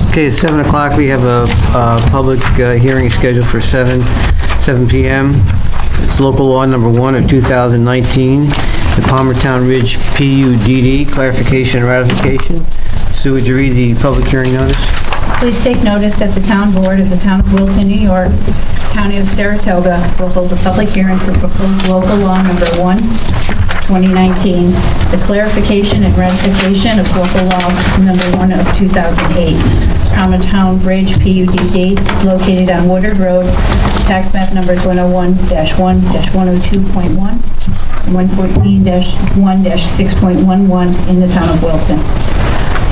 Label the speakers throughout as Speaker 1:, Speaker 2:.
Speaker 1: Okay, at 7 o'clock, we have a public hearing scheduled for 7 p.m. It's local law number 1 of 2019, the Palmertown Ridge PUDD, clarification and ratification. Sue, would you read the public hearing notice?
Speaker 2: Please take notice that the Town Board of the Town of Wilton, New York, County of Saratoga, will hold a public hearing for proposed local law number 1, 2019, the clarification and ratification of local law number 1 of 2008, Palmertown Bridge PUDD, located on Woodard Road, tax map numbers 101-1-102.1, 114-1-6.11 in the Town of Wilton.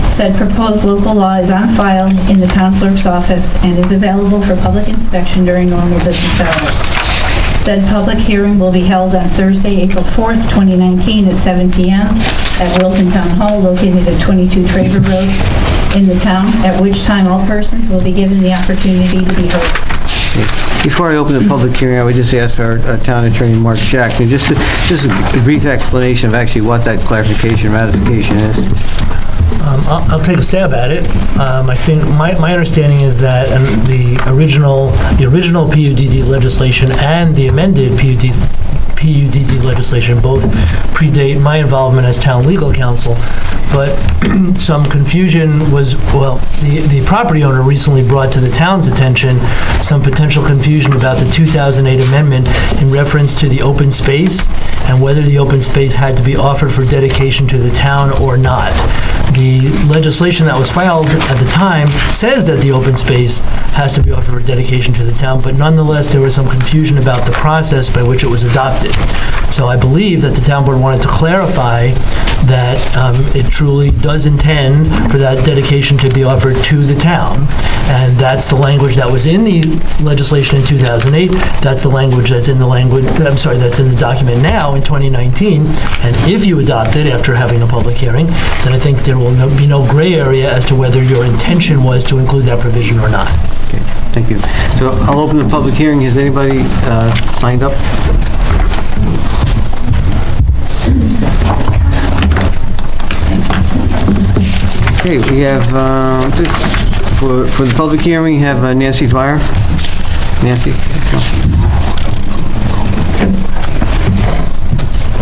Speaker 2: Said proposed local law is on file in the town clerk's office and is available for public inspection during normal business hours. Said public hearing will be held on Thursday, April 4th, 2019 at 7 p.m. at Wilton Town Hall, located at 22 Traver Road in the town, at which time all persons will be given the opportunity to be heard.
Speaker 1: Before I open the public hearing, I would just ask our town attorney, Mark Jackson, just a brief explanation of actually what that clarification ratification is.
Speaker 3: I'll take a stab at it. I think my understanding is that the original PUDD legislation and the amended PUDD legislation both predate my involvement as town legal counsel, but some confusion was, well, the property owner recently brought to the town's attention some potential confusion about the 2008 amendment in reference to the open space and whether the open space had to be offered for dedication to the town or not. The legislation that was filed at the time says that the open space has to be offered for dedication to the town, but nonetheless, there was some confusion about the process by which it was adopted. So I believe that the town board wanted to clarify that it truly does intend for that dedication to be offered to the town. And that's the language that was in the legislation in 2008. That's the language that's in that's in the document now in 2019. And if you adopt it after having a public hearing, then I think there will be no gray area as to whether your intention was to include that provision or not.
Speaker 1: Okay, thank you. So I'll open the public hearing. Has anybody signed up? Okay, we have, for the public hearing, we have Nancy Dwyer. Nancy?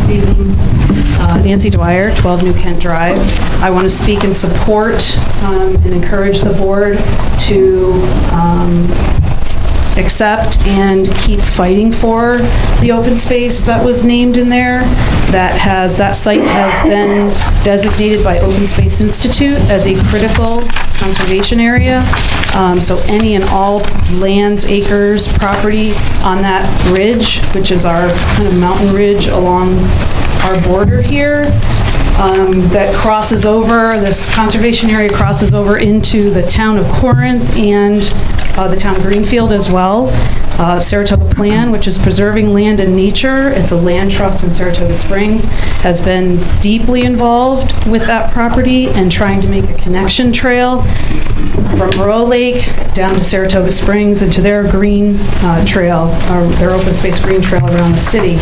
Speaker 4: Good evening. Nancy Dwyer, 12 New Kent Drive. I want to speak in support and encourage the board to accept and keep fighting for the open space that was named in there. That site has been designated by Open Space Institute as a critical conservation area. So any and all lands, acres, property on that ridge, which is our kind of mountain ridge along our border here, that crosses over, this conservation area crosses over into the town of Corinth and the town of Greenfield as well. Saratoga Plan, which is preserving land and nature, it's a land trust in Saratoga Springs, has been deeply involved with that property and trying to make a connection trail from Moreau Lake down to Saratoga Springs and to their green trail, or their open space green trail around the city.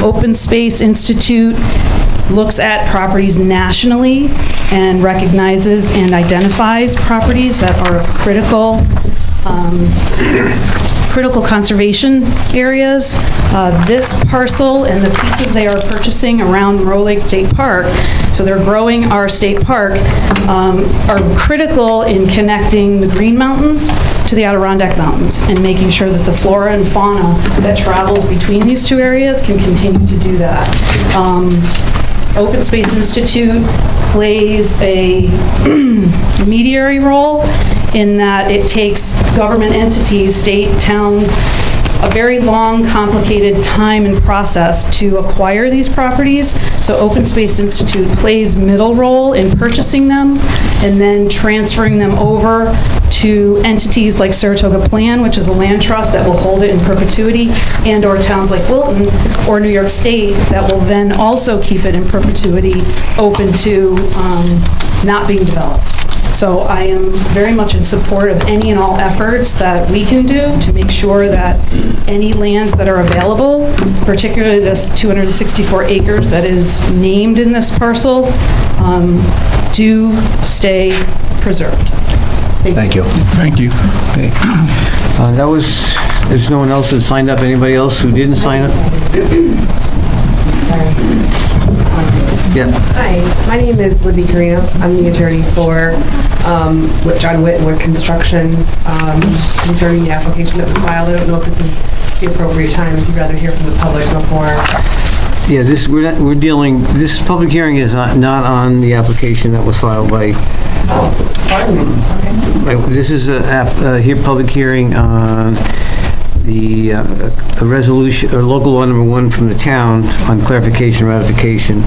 Speaker 4: Open Space Institute looks at properties nationally and recognizes and identifies properties that are of critical conservation areas. This parcel and the pieces they are purchasing around Moreau Lake State Park, so they're growing our state park, are critical in connecting the Green Mountains to the Adirondack Mountains and making sure that the flora and fauna that travels between these two areas can continue to do that. Open Space Institute plays a mediary role in that it takes government entities, state, towns, a very long, complicated time and process to acquire these properties. So Open Space Institute plays middle role in purchasing them and then transferring them over to entities like Saratoga Plan, which is a land trust that will hold it in perpetuity, and or towns like Wilton or New York State that will then also keep it in perpetuity, open to not being developed. So I am very much in support of any and all efforts that we can do to make sure that any lands that are available, particularly this 264 acres that is named in this parcel, do stay preserved.
Speaker 5: Thank you.
Speaker 6: Thank you.
Speaker 1: Okay. That was, there's no one else that signed up. Anybody else who didn't sign up? Yeah.
Speaker 7: Hi, my name is Libby Carino. I'm the attorney for John Whitton Construction concerning the application that was filed. I don't know if this is the appropriate time, if you'd rather hear from the public before.
Speaker 1: Yeah, this public hearing is not on the application that was filed by,
Speaker 7: Pardon me. Okay.
Speaker 1: this is a public hearing on the a resolution, or local law number 1 from the town on clarification ratification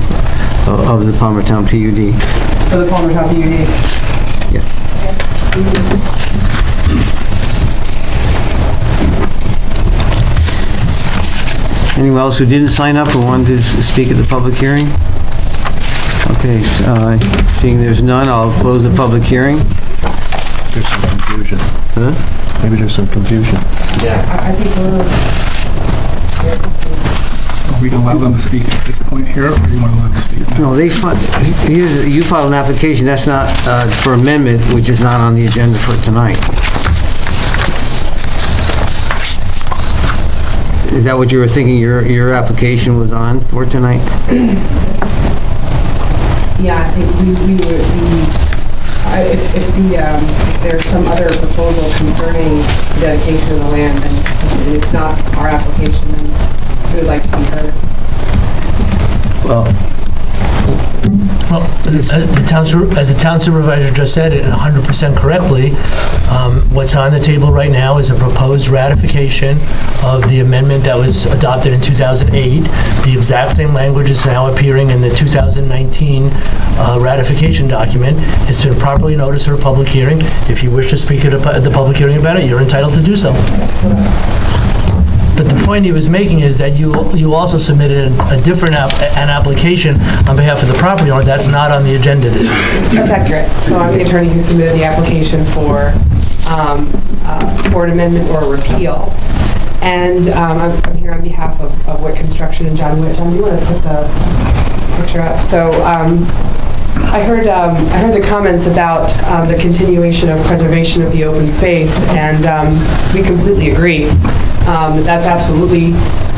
Speaker 1: of the Palmertown PUD.
Speaker 7: For the Palmertown PUD.
Speaker 1: Yeah. Anyone else who didn't sign up or wanted to speak at the public hearing? Okay, seeing there's none, I'll close the public hearing.
Speaker 5: There's some confusion.
Speaker 1: Huh?
Speaker 5: Maybe there's some confusion.
Speaker 7: I think
Speaker 6: Are we going to allow them to speak at this point here, or do you want to let them speak now?
Speaker 1: No, you filed an application, that's not for amendment, which is not on the agenda for tonight. Is that what you were thinking your application was on for tonight?
Speaker 7: Yeah, I think we would if there's some other proposal concerning the dedication of the land and it's not our application, then we would like to be heard.
Speaker 1: Well,
Speaker 3: Well, as the town supervisor just said it 100% correctly, what's on the table right now is a proposed ratification of the amendment that was adopted in 2008. The exact same language is now appearing in the 2019 ratification document. It's been properly noticed for a public hearing. If you wish to speak at the public hearing about it, you're entitled to do so. But the point he was making is that you also submitted a different application on behalf of the property owner that's not on the agenda this evening.
Speaker 7: That's accurate. So I'm the attorney who submitted the application for an amendment or a repeal. And I'm here on behalf of Witt Construction and John Witt. John, do you want to put the picture up? So I heard the comments about the continuation of preservation of the open space, and we completely agree. That's absolutely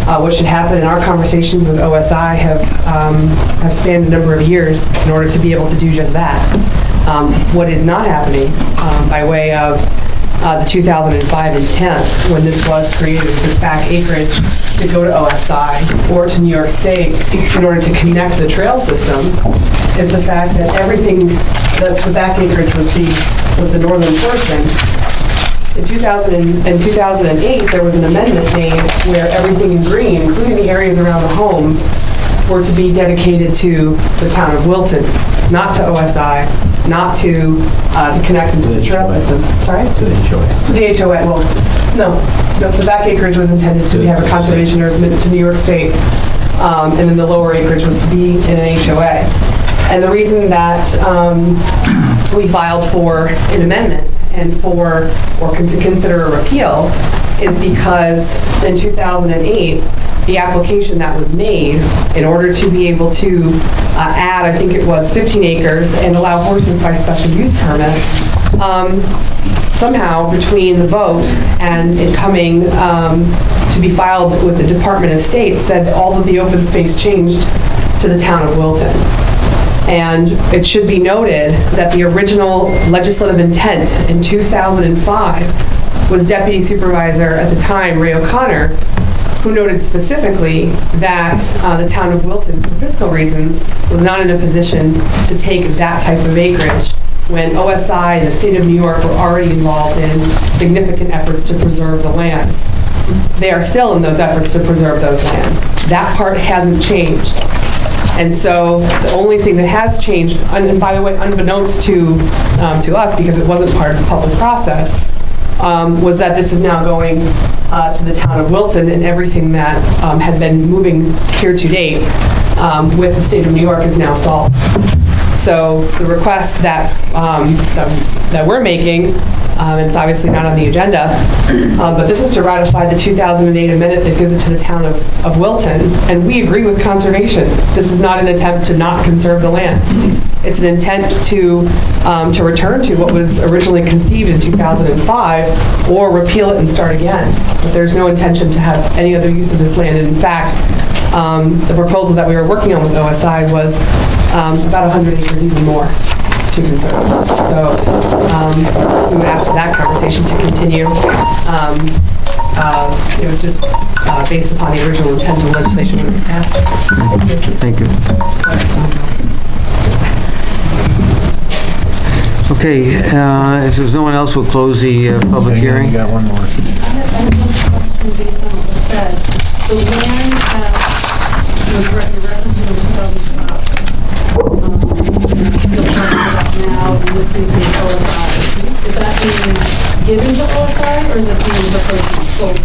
Speaker 7: what should happen, and our conversations with OSI have spanned a number of years in order to be able to do just that. What is not happening by way of the 2005 intent, when this was created, this back acreage to go to OSI or to New York State in order to connect the trail system, is the fact that everything that's the back acreage was the northern portion. In 2008, there was an amendment made where everything in green, including the areas around the homes, were to be dedicated to the town of Wilton, not to OSI, not to connect into the trail system. Sorry?
Speaker 5: To the HOA.
Speaker 7: To the HOA. Well, no, the back acreage was intended to have a conservation easement to New York State, and then the lower acreage was to be in an HOA. And the reason that we filed for an amendment and to consider a repeal is because in 2008, the application that was made in order to be able to add, I think it was 15 acres and allow horses by special use permit, somehow between the vote and it coming to be filed with the Department of State, said all of the open space changed to the town of Wilton. And it should be noted that the original legislative intent in 2005 was Deputy Supervisor at the time, Ray O'Connor, who noted specifically that the town of Wilton, for fiscal reasons, was not in a position to take that type of acreage when OSI and the state of New York were already involved in significant efforts to preserve the lands. They are still in those efforts to preserve those lands. That part hasn't changed. And so the only thing that has changed, and by the way, unbeknownst to us, because it wasn't part of the public process, was that this is now going to the town of Wilton, and everything that had been moving here to date with the state of New York is now stalled. So the request that we're making It's obviously not on the agenda, but this is to ratify the 2008 amendment that gives it to the town of Wilton, and we agree with conservation. This is not an attempt to not conserve the land. It's an intent to return to what was originally conceived in 2005, or repeal it and start again. But there's no intention to have any other use of this land. And in fact, the proposal that we were working on with OSI was about 100 acres, even more, to conserve. So we would ask for that conversation to continue. It was just based upon the original intent of legislation when it was passed.
Speaker 1: Thank you. Okay, if there's no one else, we'll close the public hearing.
Speaker 5: You got one more.
Speaker 2: I have one question based on what was said. The land that was referenced in 2005, you're talking about now increasing OSI. Is that being given to OSI, or is it being proposed to be sold?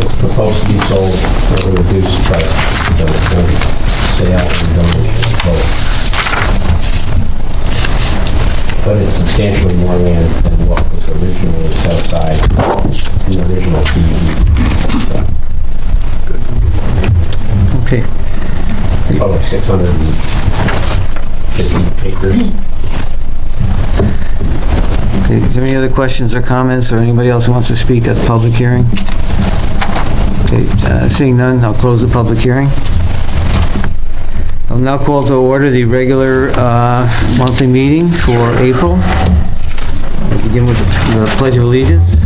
Speaker 8: It's proposed to be sold for a reduced price, so it's going to sale and donation both. But it's substantially more land than what was originally set aside in the original PUD.
Speaker 1: Okay.
Speaker 8: About 650 acres.
Speaker 1: Okay, is there any other questions or comments, or anybody else who wants to speak at the public hearing? Okay, seeing none, I'll close the public hearing. I'll now call to order the regular monthly meeting for April. We'll begin with the Pledge of Allegiance.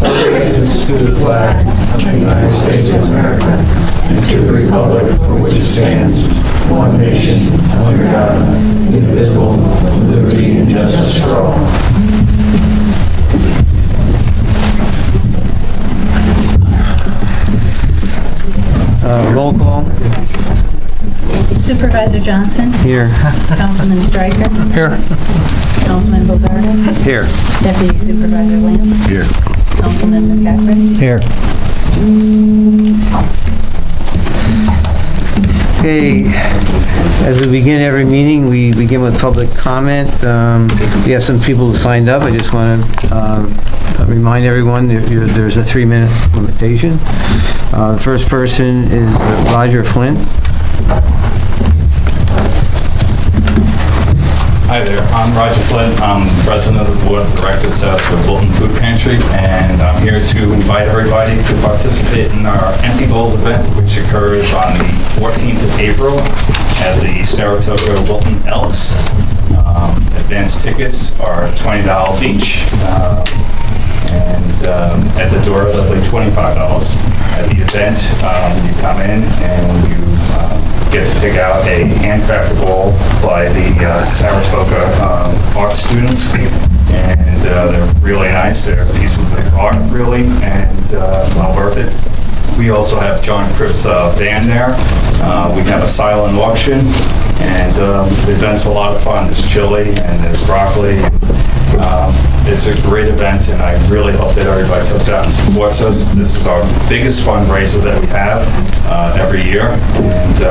Speaker 9: Allegiance to the flag of the United States of America and to the republic for which it stands, one nation, under God, indivisible, with liberty and justice for all.
Speaker 1: Roll call.
Speaker 2: Supervisor Johnson?
Speaker 1: Here.
Speaker 2: Councilman Stryker?
Speaker 6: Here.
Speaker 2: Councilman Bogartis?
Speaker 1: Here.
Speaker 2: Deputy Supervisor Lamb?
Speaker 5: Here.
Speaker 2: Councilman McCaffrey?
Speaker 5: Here.
Speaker 1: Okay, as we begin every meeting, we begin with public comment. We have some people who signed up. I just want to remind everyone there's a 3-minute limitation. The first person is Roger Flint.
Speaker 10: Hi there, I'm Roger Flint. I'm president of the board of directors of the Wilton Food Pantry, and I'm here to invite everybody to participate in our Empty Bowls event, which occurs on the 14th of April at the Saratoga Wilton Elks. Advanced tickets are $20 each, and at the door they'll be $25. At the event, you come in and you get to pick out a handcrafted bowl by the Saratoga art students, and they're really nice. They're pieces of art, really, and well worth it. We also have John Cripp's band there. We have a silent auction, and the event's a lot of fun. There's chili and there's broccoli. It's a great event, and I really hope that everybody comes out and supports us. This is our biggest fundraiser that we have every year, and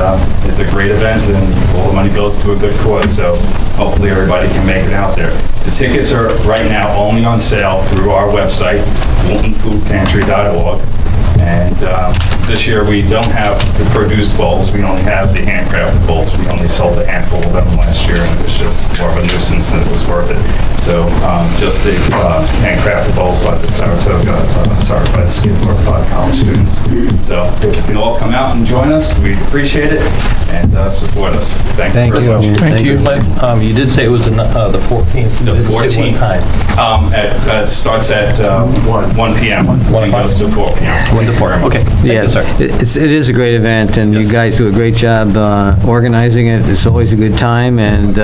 Speaker 10: it's a great event, and all the money goes to a good cause, so hopefully everybody can make it out there. The tickets are right now only on sale through our website, wiltonfoodpantry.org. And this year we don't have the produced bowls, we only have the handcrafted bowls. We only sold a handful of them last year, and it was just more of a nuisance than it was worth it. So just the handcrafted bowls by the Saratoga, by the Skidmore college students. So if you can all come out and join us, we'd appreciate it, and support us. Thank you very much.
Speaker 6: Thank you.
Speaker 8: You did say it was the 14th.
Speaker 10: The
Speaker 8: You didn't say
Speaker 10: 14th.
Speaker 8: what time.
Speaker 10: It starts at 1 p.m. and goes to 4 p.m.
Speaker 8: 1 to 4. Okay. Thank
Speaker 1: Yeah,
Speaker 8: you, sir.
Speaker 1: it is a great event, and you guys do a great job organizing it. It's always a good time, and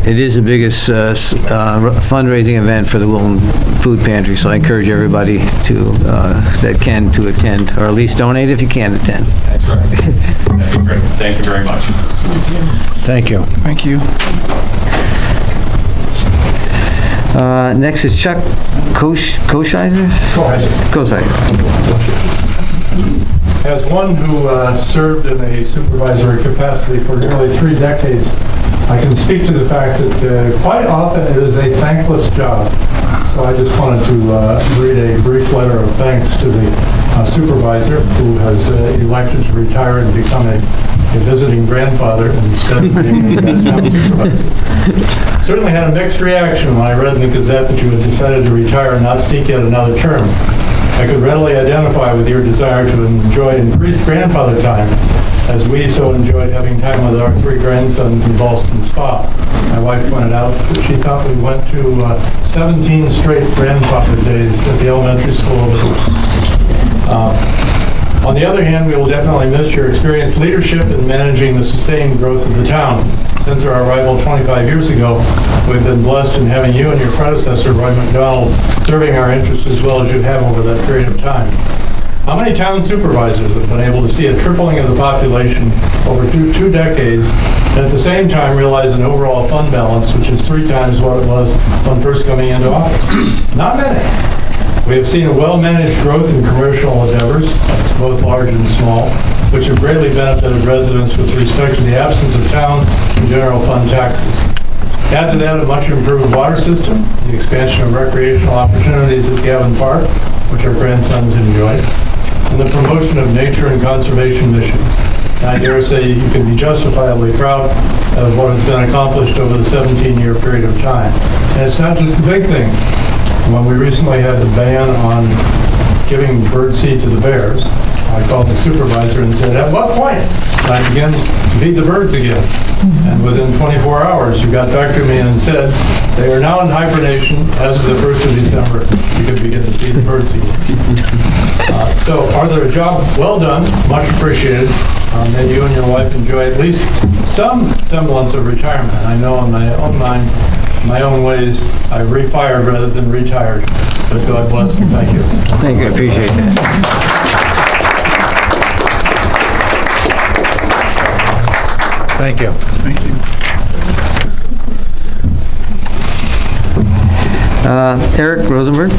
Speaker 1: it is the biggest fundraising event for the Wilton Food Pantry, so I encourage everybody that can to attend, or at least donate if you can attend.
Speaker 10: That's right. That'd be great. Thank you very much.
Speaker 5: Thank you.
Speaker 6: Thank you.
Speaker 1: Next is Chuck Koshizer? Koshizer.
Speaker 9: As one who served in a supervisory capacity for nearly 3 decades
Speaker 11: I can speak to the fact that quite often it is a thankless job. So I just wanted to read a brief letter of thanks to the supervisor who has elected to retire and become a visiting grandfather instead of being a town supervisor. Certainly had a mixed reaction when I read in the Gazette that you had decided to retire and not seek yet another term. I could readily identify with your desire to enjoy increased grandfather time, as we so enjoyed having time with our 3 grandsons in Boston Spa. My wife pointed out that she thought we went to 17 straight grandfather days at the elementary school. On the other hand, we will definitely miss your experienced leadership in managing the sustained growth of the town. Since our arrival 25 years ago, we've been blessed in having you and your predecessor, Roy McDonald, serving our interests as well as you have over that period of time. How many town supervisors have been able to see a tripling of the population over two decades and at the same time realize an overall fund balance which is 3 times what it was when first coming into office? Not many. We have seen a well-managed growth in commercial endeavors, both large and small, which have greatly benefited residents with respect to the absence of town and general fund taxes. Add to that a much improved water system, the expansion of recreational opportunities at Gavin Park, which our grandsons enjoy, and the promotion of nature and conservation missions. And I dare say you can be justifiably proud of what has been accomplished over the 17-year period of time. And it's not just the big things. When we recently had the ban on giving birdseed to the bears, I called the supervisor and said, at what point can I begin to feed the birds again? And within 24 hours, you got back to me and said, they are now in hibernation. As of the 1st of December, you can begin to feed the birds again. So, Arthur, a job well done, much appreciated. May you and your wife enjoy at least some semblance of retirement. I know in my own mind, my own ways, I refired rather than retired. But God bless and thank you.
Speaker 1: Thank you, I appreciate that.
Speaker 5: Thank you.
Speaker 6: Thank you.
Speaker 1: Eric Rosenberg?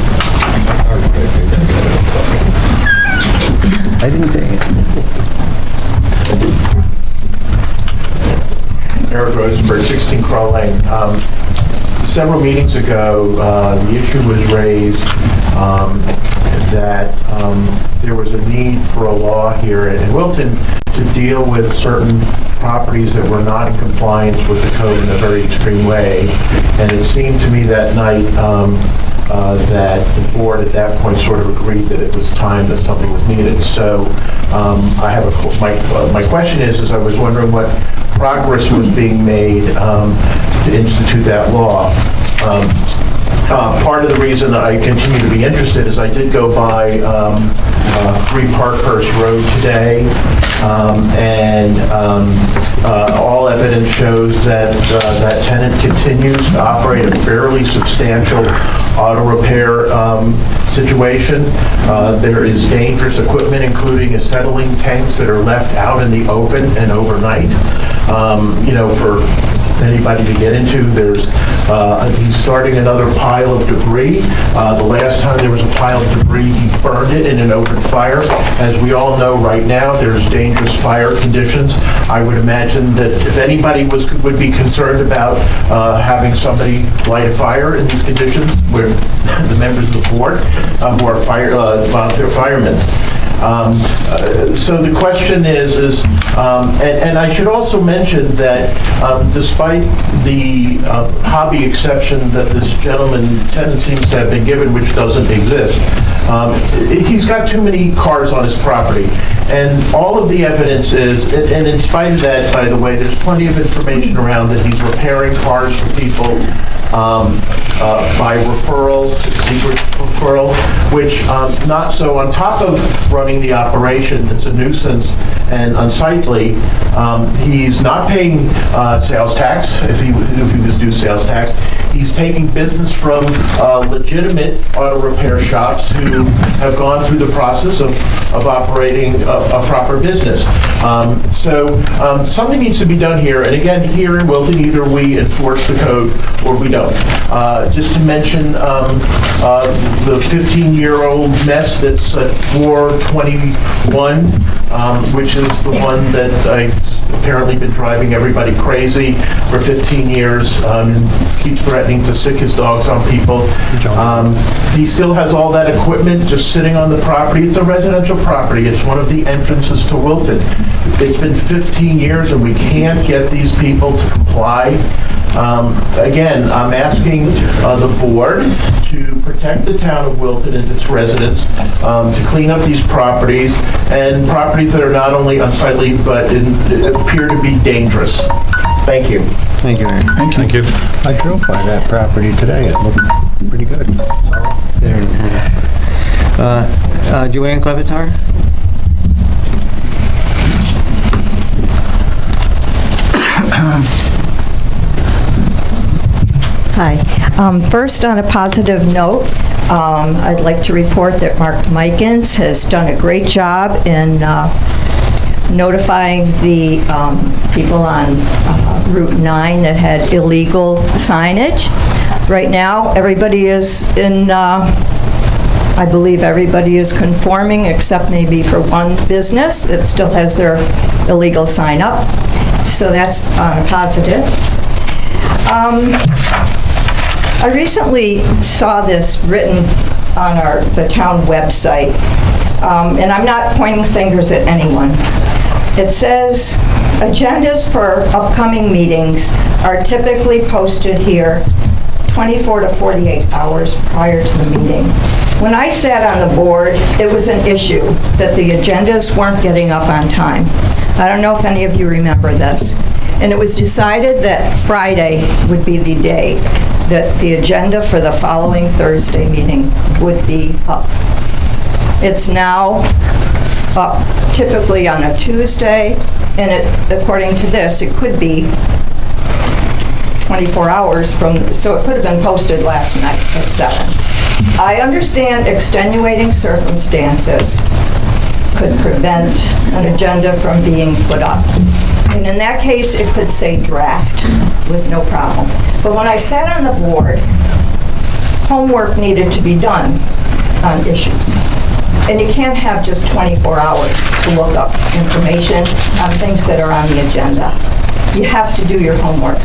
Speaker 1: I didn't take it.
Speaker 12: Eric Rosenberg, 16 Craw Lane. Several meetings ago, the issue was raised that there was a need for a law here in Wilton to deal with certain properties that were not in compliance with the code in a very extreme way. And it seemed to me that night that the board at that point sort of agreed that it was time that something was needed. So I have my question is I was wondering what progress was being made to institute that law. Part of the reason I continue to be interested is I did go by 3 Parkhurst Road today, and all evidence shows that that tenant continues to operate a fairly substantial auto repair situation. There is dangerous equipment, including acetylene tanks that are left out in the open and overnight. For anybody to get into, he's starting another pile of debris. The last time there was a pile of debris, he burned it in an open fire. As we all know right now, there's dangerous fire conditions. I would imagine that if anybody would be concerned about having somebody light a fire in these conditions, we're the members of the board who are volunteer firemen. So the question is and I should also mention that despite the hobby exception that this tenant seems to have been given, which doesn't exist, he's got too many cars on his property. And all of the evidence is, and in spite of that, by the way, there's plenty of information around that he's repairing cars for people by referral, secret referral, which not so on top of running the operation that's a nuisance and unsightly, he's not paying sales tax, if he was due sales tax. He's taking business from legitimate auto repair shops who have gone through the process of operating a proper business. So something needs to be done here. And again, here in Wilton, either we enforce the code or we don't. Just to mention the 15-year-old mess that's at 421, which is the one that I apparently been driving everybody crazy for 15 years, keeps threatening to sick his dogs on people. He still has all that equipment just sitting on the property. It's a residential property. It's one of the entrances to Wilton. It's been 15 years and we can't get these people to comply. Again, I'm asking the board to protect the town of Wilton and its residents, to clean up these properties, and properties that are not only unsightly, but appear to be dangerous. Thank you.
Speaker 1: Thank you, Aaron.
Speaker 5: Thank you.
Speaker 13: I drove by that property today. It looked pretty good.
Speaker 1: Joanne Clevitar?
Speaker 14: Hi. First, on a positive note, I'd like to report that Mark Mikens has done a great job in notifying the people on Route 9 that had illegal signage. Right now, everybody is in, I believe everybody is conforming except maybe for one business that still has their illegal sign up. So that's on a positive. I recently saw this written on the town website, and I'm not pointing fingers at anyone. It says, agendas for upcoming meetings are typically posted here 24 to 48 hours prior to the meeting. When I sat on the board, it was an issue that the agendas weren't getting up on time. I don't know if any of you remember this. And it was decided that Friday would be the day that the agenda for the following Thursday meeting would be up. It's now up typically on a Tuesday, and according to this, it could be 24 hours from, so it could have been posted last night at 7. I understand extenuating circumstances could prevent an agenda from being put up. And in that case, it could say draft with no problem. But when I sat on the board, homework needed to be done on issues. And you can't have just 24 hours to look up information on things that are on the agenda. You have to do your homework.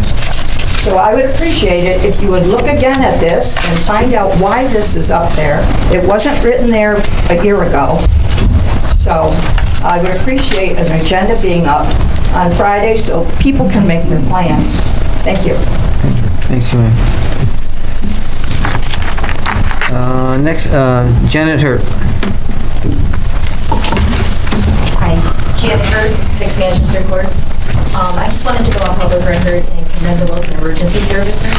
Speaker 14: So I would appreciate it if you would look again at this and find out why this is up there. It wasn't written there a year ago. So I would appreciate an agenda being up on Friday so people can make their plans. Thank you.
Speaker 1: Thanks, Joanne. Next, Janet Hurt.
Speaker 15: Hi, Janet Hurt, 6 Manchester Court. I just wanted to go on public record and commend the Wilton Emergency Services.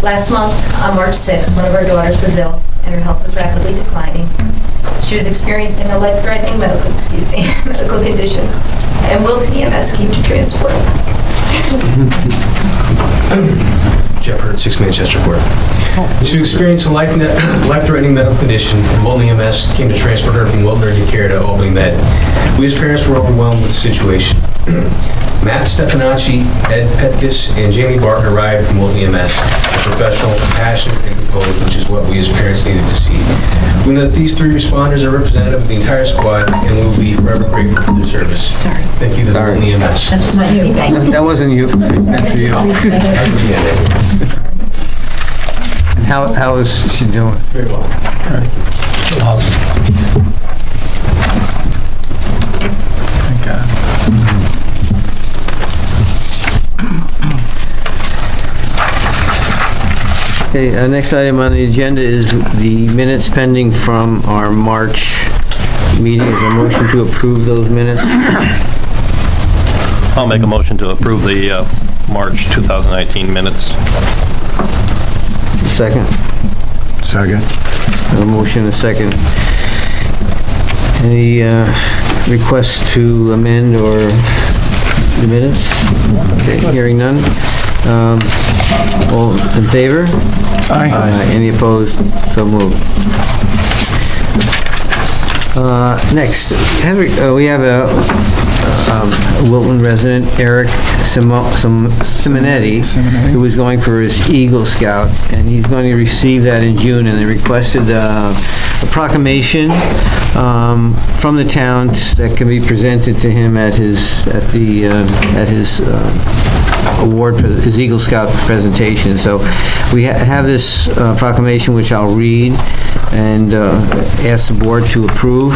Speaker 15: Last month, on March 6th, one of our daughters was ill and her health was rapidly declining. She was experiencing a life-threatening medical condition, and Wilton EMS came to transport her.
Speaker 16: Jeff Hurt, 6 Manchester Court. She experienced a life-threatening medical condition, and Wilton EMS came to transport her from Wilton Urgent Care to Albany Med. We as parents were overwhelmed with the situation. Matt Stefanacci, Ed Petkus, and Jamie Barton arrived from Wilton EMS. They're professional, compassionate, and composed, which is what we as parents needed to see. We know that these 3 responders are representative of the entire squad, and we will be forever grateful for their service. Sorry. Thank you to the Wilton EMS.
Speaker 15: That's my thing.
Speaker 1: That wasn't you. That's for you. And how is she doing?
Speaker 16: Very well.
Speaker 5: Awesome. Thank God.
Speaker 1: Okay, next item on the agenda is the minutes pending from our March meeting. Is there a motion to approve those minutes?
Speaker 17: I'll make a motion to approve the March 2019 minutes.
Speaker 1: Second.
Speaker 13: Second.
Speaker 1: A motion and a second. Any requests to amend or the minutes? Okay, hearing none. All in favor?
Speaker 6: Aye.
Speaker 1: Any opposed? So moved. Next, we have a Wilton resident, Eric Simonetti, who is going for his Eagle Scout, and he's going to receive that in June, and they requested proclamation from the town that can be presented to him at his his Eagle Scout presentation. So we have this proclamation, which I'll read and ask the board to approve.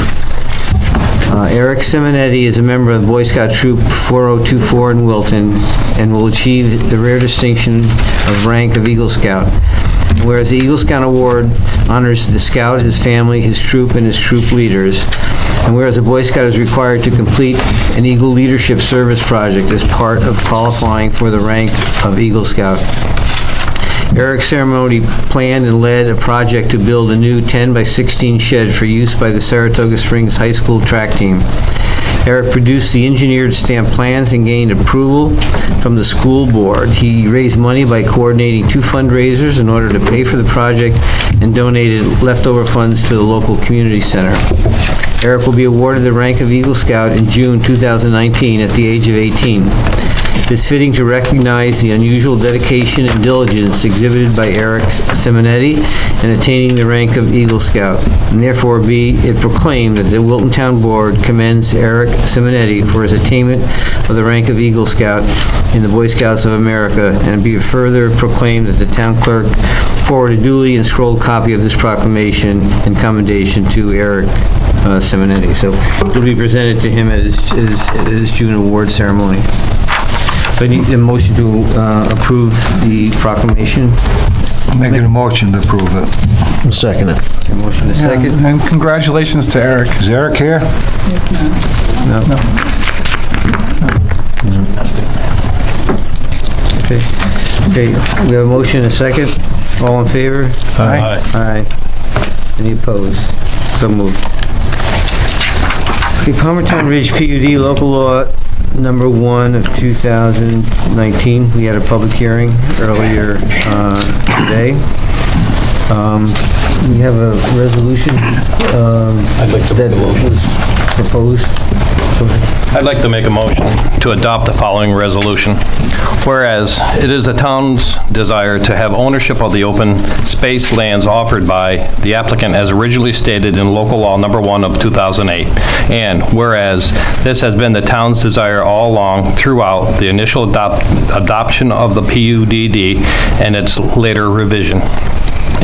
Speaker 1: Eric Simonetti is a member of Boy Scout Troop 4024 in Wilton and will achieve the rare distinction of rank of Eagle Scout. Whereas the Eagle Scout Award honors the scout, his family, his troop, and his troop leaders. And whereas a Boy Scout is required to complete an Eagle Leadership Service project as part of qualifying for the rank of Eagle Scout. Eric Ceremony planned and led a project to build a new 10-by-16 shed for use by the Saratoga Springs High School track team. Eric produced the engineered stamp plans and gained approval from the school board. He raised money by coordinating 2 fundraisers in order to pay for the project and donated leftover funds to the local community center. Eric will be awarded the rank of Eagle Scout in June 2019 at the age of 18. It's fitting to recognize the unusual dedication and diligence exhibited by Eric Simonetti in attaining the rank of Eagle Scout, and therefore be it proclaimed that the Wilton Town Board commends Eric Simonetti for his attainment of the rank of Eagle Scout in the Boy Scouts of America, and be further proclaimed that the town clerk forward a duly inscrolled copy of this proclamation and commendation to Eric Simonetti. So it will be presented to him at his June award ceremony. So I need a motion to approve the proclamation.
Speaker 6: I'm making a motion to approve it.
Speaker 13: I'll second it.
Speaker 1: A motion to second.
Speaker 6: And congratulations to Eric.
Speaker 13: Is Eric here?
Speaker 1: No. Okay, we have a motion and a second. All in favor?
Speaker 6: Aye.
Speaker 1: Aye. Any opposed? So moved. The Palmertown Ridge PUD local law number 1 of 2019. We had a public hearing earlier today. We have a resolution that was proposed.
Speaker 17: I'd like to make a motion to adopt the following resolution. Whereas it is the town's desire to have ownership of the open space lands offered by the applicant as originally stated in local law number 1 of 2008. And whereas this has been the town's desire all along throughout the initial adoption of the PUDD and its later revision.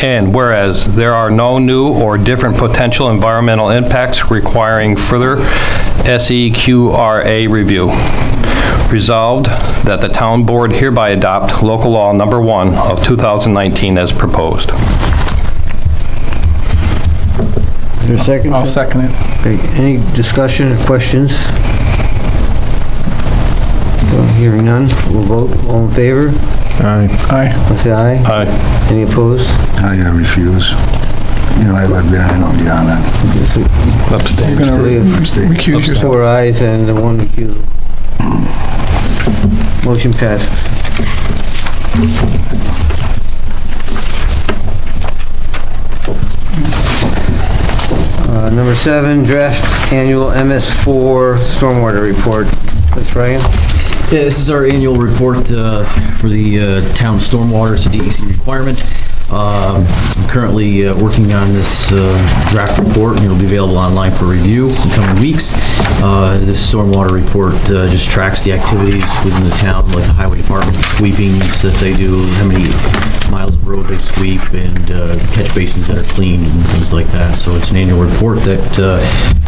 Speaker 17: And whereas there are no new or different potential environmental impacts requiring further SEQRA review. Resolved that the town board hereby adopt local law number 1 of 2019 as proposed.
Speaker 1: Is there a second?
Speaker 6: I'll second it.
Speaker 1: Okay, any discussion or questions? Hearing none, we'll vote. All in favor?
Speaker 13: Aye.
Speaker 6: Aye.
Speaker 1: Let's say aye.
Speaker 17: Aye.
Speaker 1: Any opposed?
Speaker 9: I refuse. You know, I live there, I know you're on that.
Speaker 17: Abstain.
Speaker 6: You're going to recuse yourself.
Speaker 1: 4 ayes and 1 recusal. Motion passes. Number 7, draft annual MS4 stormwater report. That's Ryan.
Speaker 18: Yeah, this is our annual report for the town stormwater. It's a DEC requirement. I'm currently working on this draft report, and it'll be available online for review in coming weeks. This stormwater report just tracks the activities within the town, like the highway department, sweepings that they do, how many miles of road they sweep, and catch basins that are cleaned and things like that. So it's an annual report that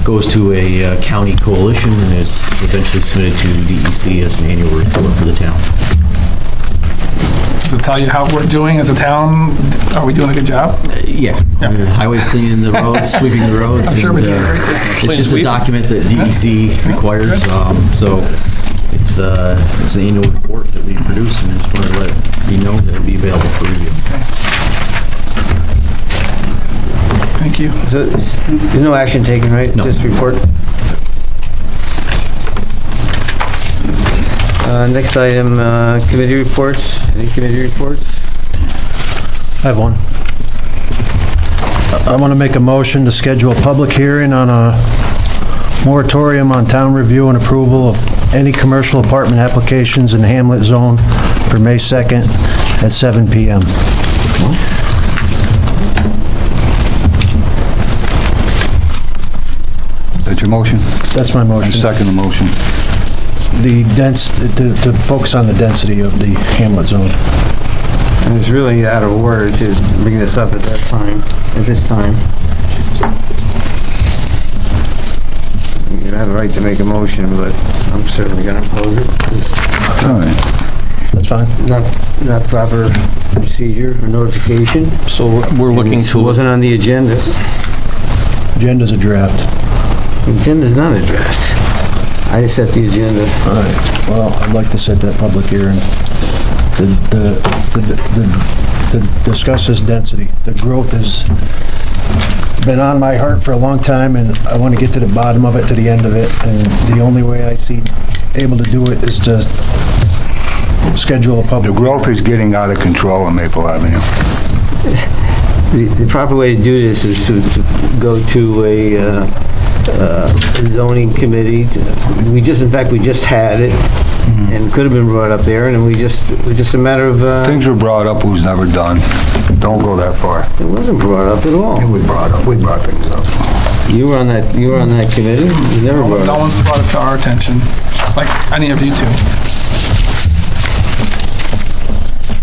Speaker 18: goes to a county coalition and is eventually submitted to DEC as an annual report for the town.
Speaker 6: Does it tell you how we're doing as a town? Are we doing a good job?
Speaker 18: Yeah. Highways cleaning the roads, sweeping the roads.
Speaker 6: I'm sure we're doing a great job.
Speaker 18: It's just a document that DEC requires. So it's an annual report that we produce, and just wanted to let you know that it'll be available for review.
Speaker 6: Thank you.
Speaker 1: So there's no action taken, right?
Speaker 18: No.
Speaker 1: Just report. Next item, committee reports. Any committee reports?
Speaker 13: I have one. I want to make a motion to schedule a public hearing on a moratorium on town review and approval of any commercial apartment applications in the Hamlet zone for May 2nd at 7 p.m.
Speaker 9: That's your motion?
Speaker 13: That's my
Speaker 9: I
Speaker 13: motion.
Speaker 9: second the motion.
Speaker 13: To focus on the density of the hamlet zone.
Speaker 1: And it's really out of order to bring this up at this time. You have a right to make a motion, but I'm certainly going to oppose it.
Speaker 9: All right.
Speaker 13: That's fine.
Speaker 1: Not proper procedure or notification.
Speaker 17: So we're looking
Speaker 1: It
Speaker 17: to...
Speaker 1: wasn't on the agenda.
Speaker 13: Agenda's a draft.
Speaker 1: The agenda's not a draft. I set the agenda.
Speaker 13: All right, well, I'd like to set that public hearing to discuss this density. The growth has been on my heart for a long time, and I want to get to the bottom of it, to the end of it, and the only way I see able to do it is to schedule a public.
Speaker 9: The growth is getting out of control on Maple Avenue.
Speaker 1: The proper way to do this is to go to a zoning committee. In fact, we just had it, and could have been brought up there, and it was just a matter of...
Speaker 9: Things were brought up, it was never done. Don't go that far.
Speaker 1: It wasn't brought up at all.
Speaker 9: It was brought up, we brought things up.
Speaker 1: You were on that committee? You never brought it
Speaker 6: No
Speaker 1: up.
Speaker 6: one's brought it to our attention, like any of you two.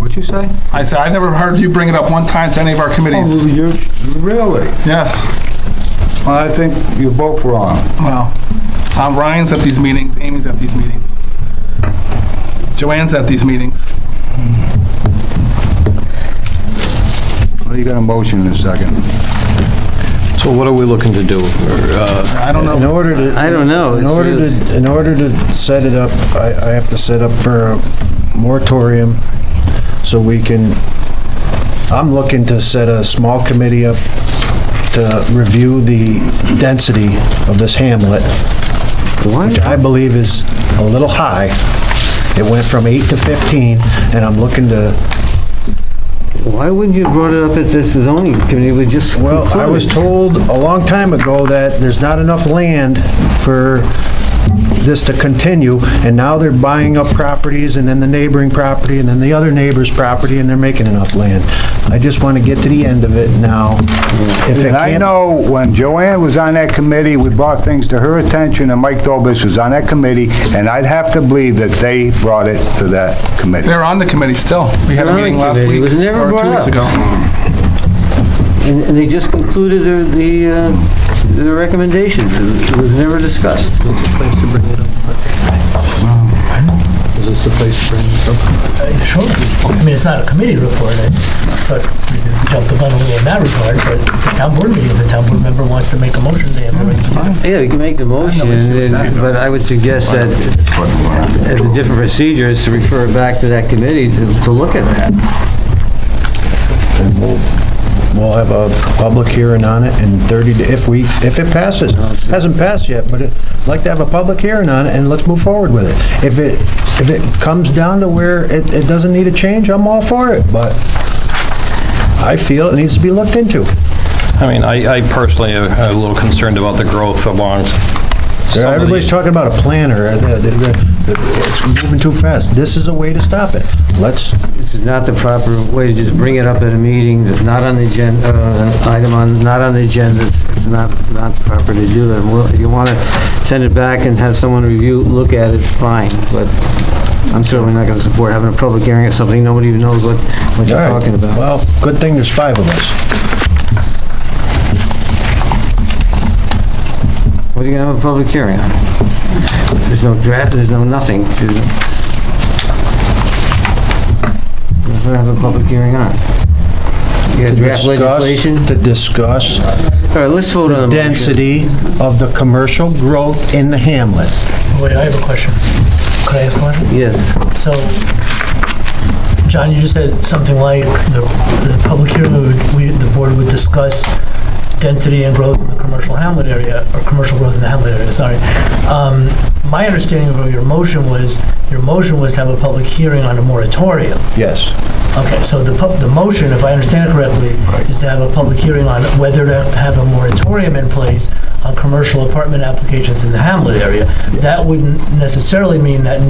Speaker 9: What'd you say?
Speaker 6: I said, I never heard you bring it up one time to any of our committees.
Speaker 9: Oh, really?
Speaker 6: Yes.
Speaker 9: Well, I think you're both wrong.
Speaker 6: Well, Ryan's at these meetings, Amy's at these meetings. Joanne's at these meetings.
Speaker 9: Well, you got a motion in a second.
Speaker 17: So what are we looking to do?
Speaker 6: I don't know.
Speaker 13: In order to set it up, I have to set up for a moratorium so we can, I'm looking to set a small committee up to review the density of this hamlet, which I believe is a little high. It went from 8 to 15, and I'm looking to...
Speaker 1: Why wouldn't you have brought it up at this zoning committee? We just...
Speaker 13: Well, I was told a long time ago that there's not enough land for this to continue, and now they're buying up properties, and then the neighboring property, and then the other neighbor's property, and they're making enough land. I just want to get to the end of it now. If it
Speaker 9: And I
Speaker 13: can't-
Speaker 9: know when Joanne was on that committee, we brought things to her attention, and Mike Dobis was on that committee, and I'd have to believe that they brought it to that committee.
Speaker 6: They're on the committee still. We had a meeting last
Speaker 1: It
Speaker 6: week
Speaker 1: was never
Speaker 6: or 2
Speaker 1: brought
Speaker 6: weeks
Speaker 1: up.
Speaker 6: ago.
Speaker 1: And they just concluded the recommendations. It was never discussed.
Speaker 3: Is this the place to bring this up? Sure. I mean, it's not a committee report, but we can jump the gun a little in that regard, but it's a town board meeting. If a town board member wants to make a motion, they have the right to do it.
Speaker 1: Yeah, you can make the motion, but I would suggest that as a different procedure is to refer it back to that committee to look at that.
Speaker 13: And we'll have a public hearing on it in 30, if it passes. Hasn't passed yet, but I'd like to have a public hearing on it, and let's move forward with it. If it comes down to where it doesn't need a change, I'm all for it, but I feel it needs to be looked into.
Speaker 17: I mean, I personally am a little concerned about the growth along some of
Speaker 13: Everybody's
Speaker 17: these.
Speaker 13: talking about a planner. It's moving too fast. This is a way to stop it.
Speaker 1: This is not the proper way to just bring it up at a meeting. It's not on the agenda, not on the agenda. It's not proper to do that. Well, if you want to send it back and have someone look at it, fine, but I'm certainly not going to support having a public hearing of something nobody even knows what you're
Speaker 13: All right.
Speaker 1: talking about.
Speaker 13: Well, good thing there's 5 of us.
Speaker 1: What are you going to have a public hearing on? There's no draft, there's no nothing to... Let's have a public hearing on. You got draft legislation?
Speaker 13: To discuss
Speaker 1: All right, let's vote on
Speaker 13: the
Speaker 1: the motion.
Speaker 13: density of the commercial growth in the hamlet.
Speaker 3: Wait, I have a question. Could I ask one?
Speaker 1: Yes.
Speaker 3: So, John, you just said something like the public hearing, the board would discuss density and growth in the commercial hamlet area, or commercial growth in the hamlet area, sorry. My understanding of your motion was to have a public hearing on a moratorium.
Speaker 13: Yes.
Speaker 3: Okay, so the motion, if I understand it correctly, is to have a public hearing on whether to have a moratorium in place commercial apartment applications in the Hamlet area. That wouldn't necessarily mean that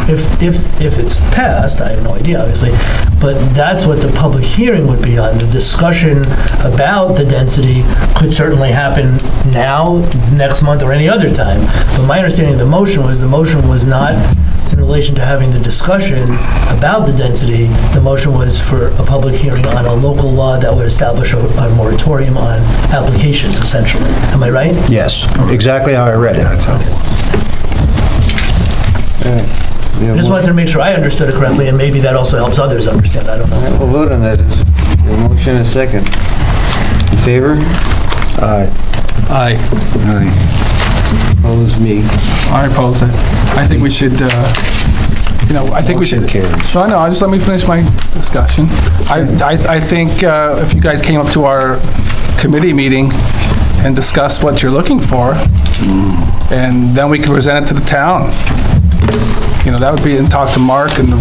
Speaker 3: if it's passed, I have no idea, obviously, but that's what the public hearing would be on. The discussion about the density could certainly happen now, next month, or any other time. But my understanding of the motion was not in relation to having the discussion about the density. The motion was for a public hearing on a local law that would establish a moratorium on applications, essentially. Am I right?
Speaker 13: Yes, exactly how I read it.
Speaker 3: I just wanted to make sure I understood it correctly, and maybe that also helps others understand. I don't know.
Speaker 1: We'll vote on that. There's a motion and a second. In favor?
Speaker 13: Aye.
Speaker 17: Aye.
Speaker 1: Opposed, me.
Speaker 6: I oppose it. I think we should, I think we should. No, just let me finish my discussion. I think if you guys came up to our committee meeting and discussed what you're looking for, and then we can present it to the town. That would be, and talk to Mark and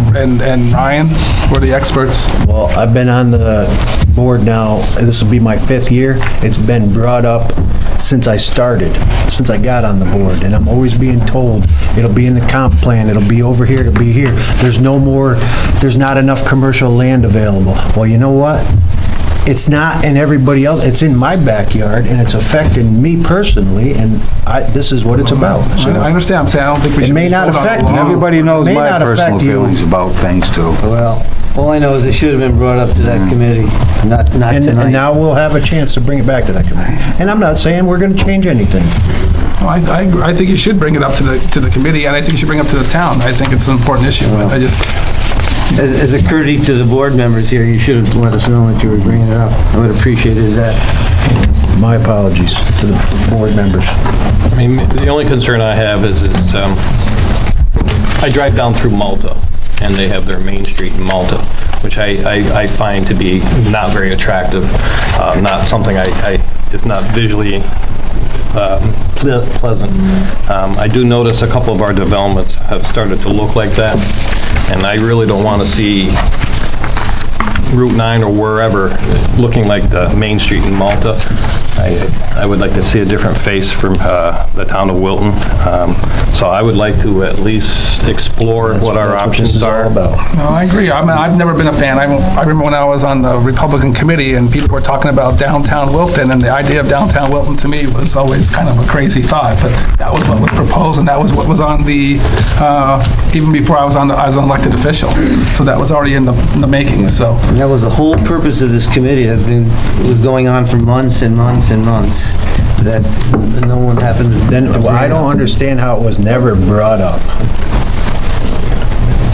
Speaker 6: Ryan, who are the experts.
Speaker 13: Well, I've been on the board now, this will be my 5th year. It's been brought up since I got on the board, and I'm always being told, it'll be in the comp plan, it'll be over here, it'll be here. There's not enough commercial land available. Well, you know what? It's not in everybody else, it's in my backyard, and it's affecting me personally, and this is what it's about. So
Speaker 6: I understand, I'm saying I don't think we should.
Speaker 13: It may not affect you.
Speaker 9: Everybody knows my personal feelings about things, too.
Speaker 1: Well, all I know is it should have been brought up to that committee, not tonight.
Speaker 13: And now we'll have a chance to bring it back to that committee. And I'm not saying we're going to change anything.
Speaker 6: Well, I think you should bring it up to the committee, and I think you should bring it up to the town. I think it's an important issue. I just...
Speaker 1: As a courtesy to the board members here, you should have let us know that you were bringing it up. I would have appreciated that.
Speaker 13: My apologies to the board members.
Speaker 17: I mean, the only concern I have is I drive down through Malta, and they have their main street in Malta, which I find to be not very attractive, not something it's not visually pleasant. I do notice a couple of our developments have started to look like that, and I really don't want to see Route 9 or wherever looking like the main street in Malta. I would like to see a different face from the town of Wilton. So I would like to at least explore what our options are.
Speaker 6: No, I agree. I mean, I've never been a fan. I remember when I was on the Republican committee and people were talking about downtown Wilton, and the idea of downtown Wilton to me was always kind of a crazy thought, but that was what was proposed, and that was what was on the, even before I was an elected official. So that was already in the making, so.
Speaker 1: And that was the whole purpose of this committee. Was going on for months and months and months, that no one happened to...
Speaker 13: Then I don't understand how it was never brought up.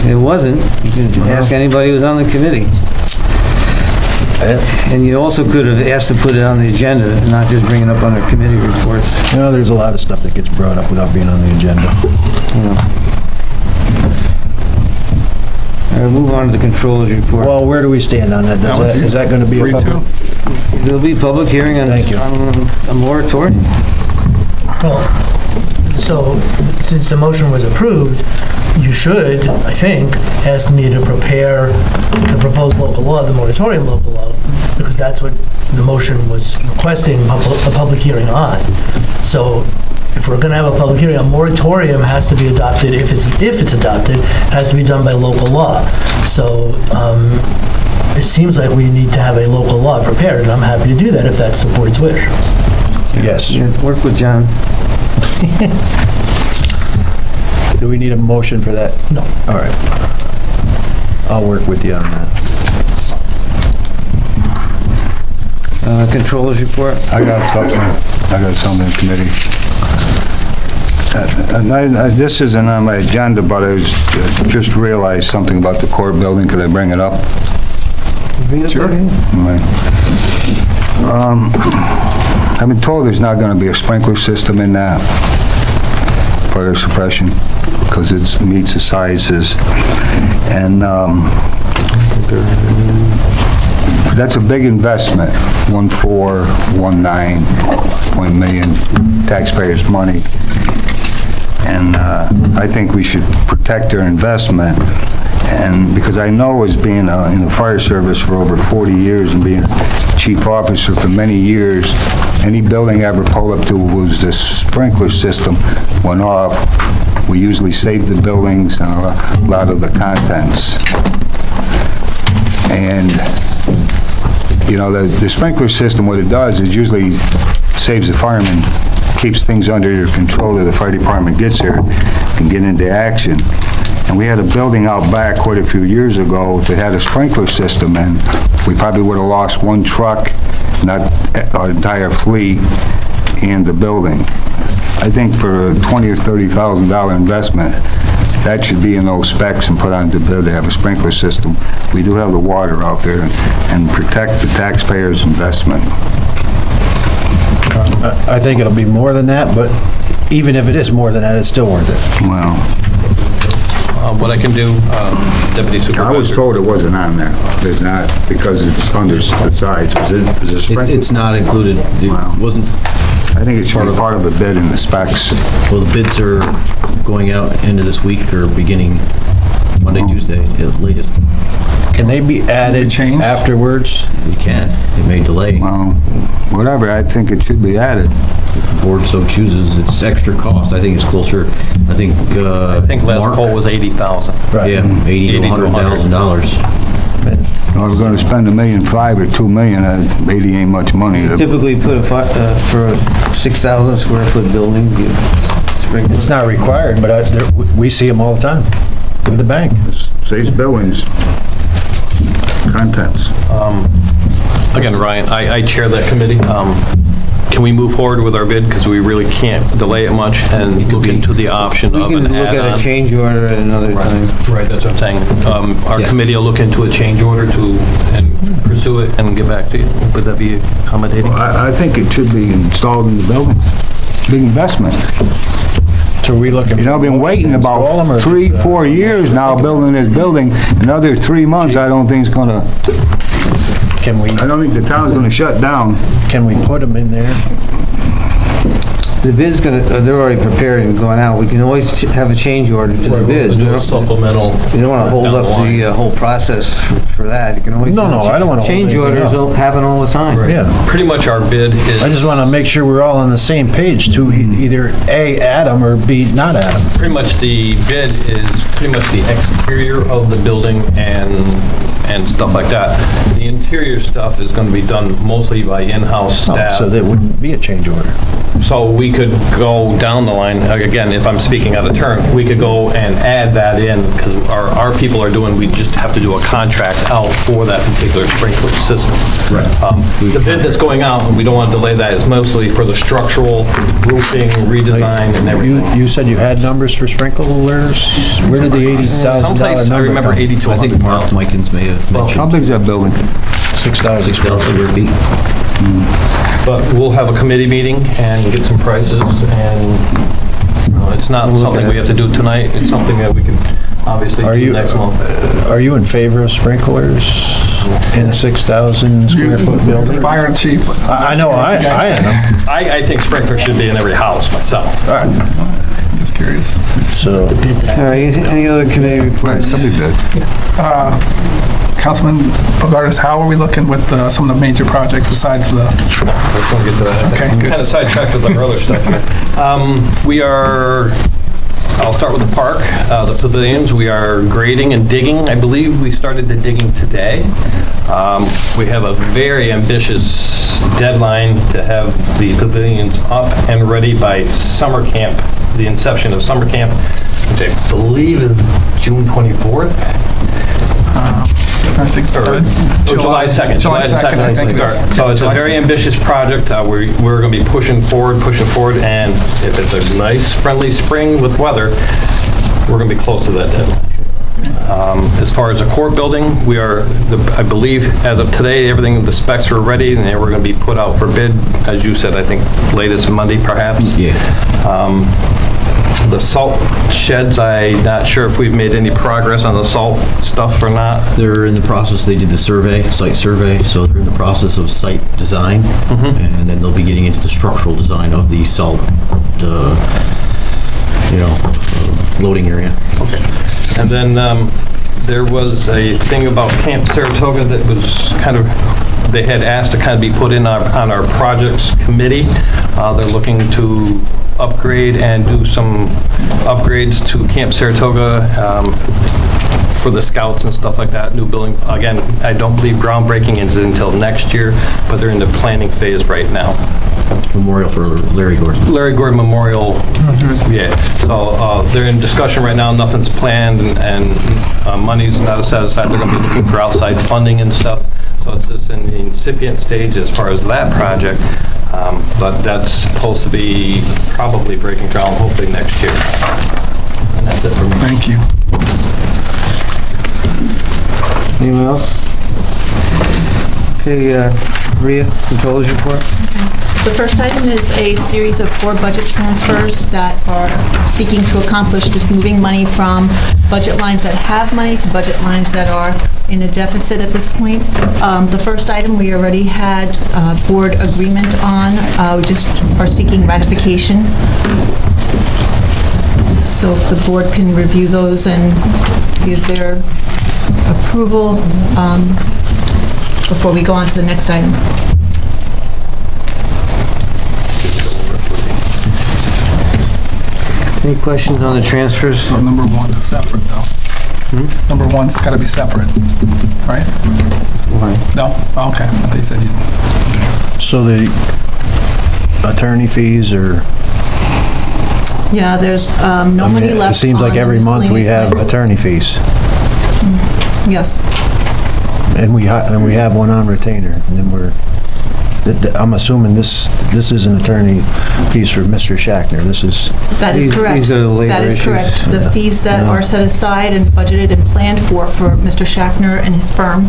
Speaker 1: It wasn't. You can ask anybody who was on the committee. And you also could have asked to put it on the agenda and not just bring it up on our committee reports.
Speaker 13: There's a lot of stuff that gets brought up without being on the agenda.
Speaker 1: All right, move on to the controller's report.
Speaker 13: Well, where do we stand on that? Is that going to be a public?
Speaker 1: There'll be a public hearing on a moratorium.
Speaker 3: Well, so since the motion was approved, you should, I think, ask me to prepare the proposed local law, the moratorium local law, because that's what the motion was requesting a public hearing on. So if we're going to have a public hearing, a moratorium has to be adopted. If it's adopted, it has to be done by local law. So it seems like we need to have a local law prepared, and I'm happy to do that if that's the board's wish.
Speaker 13: Yes.
Speaker 1: Yeah, work with John.
Speaker 13: Do we need a motion for that?
Speaker 3: No.
Speaker 13: All right. I'll work with you on that.
Speaker 1: Controller's report.
Speaker 9: I got something in committee. This isn't on my agenda, but I just realized something about the court building. Could I bring it up?
Speaker 6: Sure.
Speaker 9: Right. I've been told there's not going to be a sprinkler system in that fire suppression because it meets the sizes, and that's a big investment. 1.419 million taxpayers' money, and I think we should protect their investment. And because I know, as being in the fire service for over 40 years and being chief officer for many years, any building I ever pulled up to was the sprinkler system went off. We usually save the buildings and a lot of the contents. And, you know, the sprinkler system, what it does is usually saves the firemen, keeps things under control till the fire department gets there and get into action. And we had a building out back quite a few years ago that had a sprinkler system, and we probably would have lost one truck, not our entire fleet, and the building. I think for a $20,000 or $30,000 investment, that should be in those specs and put on the bid to have a sprinkler system. We do have the water out there and protect the taxpayers' investment.
Speaker 13: I think it'll be more than that, but even if it is more than that, it's still worth it.
Speaker 9: Well,
Speaker 17: What I can do, Deputy Supervisor.
Speaker 9: I was told it wasn't on there. It's not, because it's under the size. Is it sprinkler?
Speaker 18: It's not included. It wasn't.
Speaker 9: I think it should be part of the bid in the specs.
Speaker 18: Well, the bids are going out end of this week or beginning Monday, Tuesday at latest.
Speaker 13: Can they be added afterwards?
Speaker 18: You can. It may delay.
Speaker 9: Well, whatever, I think it should be added.
Speaker 18: If the board so chooses, it's extra cost. I think it's closer, I think
Speaker 17: last quote was $80,000.
Speaker 18: Right. Yeah, $80,000 to $100,000.
Speaker 9: I was gonna spend $1.5 million or $2 million, 80 ain't much money.
Speaker 1: Typically put for a 6,000 square foot building,
Speaker 13: It's not required, but we see them all the time with the bank.
Speaker 9: Saves buildings, contents.
Speaker 17: Again, Ryan, I chair that committee. Can we move forward with our bid, because we really can't delay it much, and look into the option of an add-on?
Speaker 1: We can look at a change order at another time.
Speaker 17: Right, that's what I'm saying. Our
Speaker 1: Yes.
Speaker 17: committee will look into a change order and pursue it and get back to you. Would that be accommodating?
Speaker 9: I think it should be installed in the building. Big investment.
Speaker 13: So we looking?
Speaker 9: You know, I've been waiting about 3-4 years now building this building. Another 3 months, I don't think it's gonna. I don't think the town's gonna shut down.
Speaker 13: Can we put them in there?
Speaker 1: The bid's they're already prepared and going out. We can always have a change order to the bids.
Speaker 17: Do a supplemental.
Speaker 1: You don't want to hold
Speaker 17: down
Speaker 1: up
Speaker 17: the
Speaker 1: the whole process for that. You can always.
Speaker 13: No, I don't want to.
Speaker 1: Change orders don't happen all the time.
Speaker 17: Right.
Speaker 13: Yeah.
Speaker 17: Pretty much our bid is.
Speaker 13: I just want to make sure we're all on the same page to either A, add them, or B, not add them.
Speaker 17: Pretty much the bid is pretty much the exterior of the building and stuff like that. The interior stuff is going to be done mostly by in-house staff.
Speaker 13: So there wouldn't be a change order.
Speaker 17: So we could go down the line, again, if I'm speaking out of turn, we could go and add that in, because our people are doing, we just have to do a contract out for that particular sprinkler system.
Speaker 18: Right.
Speaker 17: The bid that's going out, and we don't want to delay that, is mostly for the structural, roofing, redesign, and everything.
Speaker 13: You said you had numbers for sprinklers? Where did the $80,000
Speaker 17: Someplace,
Speaker 13: number
Speaker 17: I remember
Speaker 13: come?
Speaker 17: 80 to 100.
Speaker 18: I think Mark Mikens may have mentioned.
Speaker 9: How big's that building?
Speaker 13: 6,000.
Speaker 18: 6,000 square feet.
Speaker 17: But we'll have a committee meeting and get some prices, and it's not something we have to do tonight, it's something that we can obviously do next month.
Speaker 13: Are you in favor of sprinklers in a 6,000 square foot building?
Speaker 6: Fire chief.
Speaker 13: I know, I am.
Speaker 17: I think sprinklers should be in every house myself.
Speaker 13: All right.
Speaker 6: Just curious.
Speaker 13: So.
Speaker 1: All right, any other committee reports?
Speaker 9: That'd be good.
Speaker 6: Councilman Bogartis, how are we looking with some of the major projects besides the?
Speaker 17: Let's not get to that.
Speaker 6: Okay, good.
Speaker 17: Kind of sidetracked with our other stuff here. We are, I'll start with the park, the pavilions. We are grading and digging. I believe we started the digging today. We have a very ambitious deadline to have the pavilions up and ready by summer camp, the inception of summer camp, which I believe is June 24th.
Speaker 6: I think
Speaker 17: July 2nd.
Speaker 6: July 2nd, I think.
Speaker 17: So it's a very ambitious project. We're going to be pushing forward, and if it's a nice, friendly spring with weather, we're going to be close to that deadline. As far as the court building, we are, I believe, as of today, everything, the specs are ready, and we're going to be put out for bid, as you said, I think latest Monday, perhaps.
Speaker 18: Yeah.
Speaker 17: The salt sheds, I'm not sure if we've made any progress on the salt stuff or not.
Speaker 18: They're in the process, they did the survey, site survey, so they're in the process of site design, and then they'll be getting into the structural design of the salt, loading area.
Speaker 17: Okay. And then there was a thing about Camp Saratoga that was kind of they had asked to kind of be put in on our projects committee. They're looking to upgrade and do some upgrades to Camp Saratoga for the scouts and stuff like that, new building. Again, I don't believe groundbreaking is until next year, but they're in the planning phase right now.
Speaker 18: Memorial for Larry Gordon.
Speaker 17: Larry Gordon Memorial, yeah. So they're in discussion right now, nothing's planned, and money's not set aside. They're gonna be looking for outside funding and stuff. So it's just in the incipient stage as far as that project, but that's supposed to be probably breaking ground hopefully next year. And that's it for me.
Speaker 6: Thank you.
Speaker 1: Anyone else? Okay, Maria, Controller's report.
Speaker 2: The first item is a series of 4 budget transfers that are seeking to accomplish just moving money from budget lines that have money to budget lines that are in a deficit at this point. The first item we already had board agreement on, we just are seeking ratification. So if the board can review those and give their approval before we go on to the next item.
Speaker 1: Any questions on the transfers?
Speaker 6: So number 1 is separate, though. Number 1's got to be separate, right?
Speaker 1: Why?
Speaker 6: No? Oh, okay. I thought you said you...
Speaker 13: So the attorney fees are,
Speaker 2: Yeah, there's no money left.
Speaker 13: it seems like
Speaker 2: on
Speaker 13: every month we
Speaker 2: miscellaneous
Speaker 13: have
Speaker 2: line.
Speaker 13: attorney fees.
Speaker 2: Yes.
Speaker 13: And we have one on retainer, and then I'm assuming this is an attorney fees for Mr. Shackner.
Speaker 2: That is correct.
Speaker 1: These are the labor
Speaker 2: That is
Speaker 1: issues.
Speaker 2: correct. The fees that
Speaker 13: Yeah.
Speaker 2: are set aside and budgeted and planned for Mr. Shackner and his firm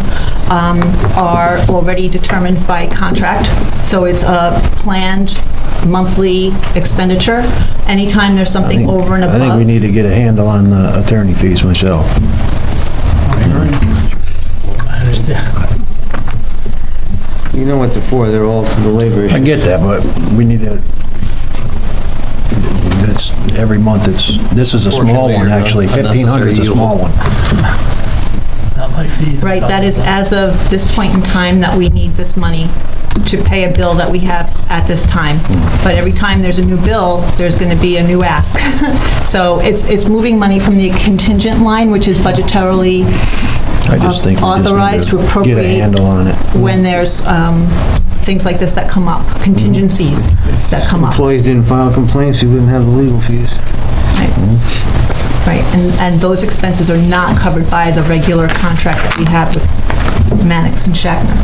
Speaker 2: are already determined by contract. So it's a planned monthly expenditure. Anytime there's something over and above.
Speaker 13: I think we need to get a handle on the attorney fees myself.
Speaker 3: I understand.
Speaker 1: You know what they're for, they're all for the labor
Speaker 13: I
Speaker 1: issues.
Speaker 13: get that, but we need to, it's, every month this is a small one, actually. 1,500 is a small one.
Speaker 3: Not my fees.
Speaker 2: Right, that is as of this point in time that we need this money to pay a bill that we have at this time. But every time there's a new bill, there's going to be a new ask. So it's moving money from the contingent line, which is budgetarily
Speaker 13: I just think we just
Speaker 2: authorized to
Speaker 13: need to
Speaker 2: appropriate
Speaker 13: get a handle on it.
Speaker 2: when there's things like this that come up, contingencies that come up.
Speaker 1: Employees didn't file complaints, you wouldn't have the legal fees.
Speaker 2: Right, and those expenses are not covered by the regular contract that we have with Mannix and Shackner.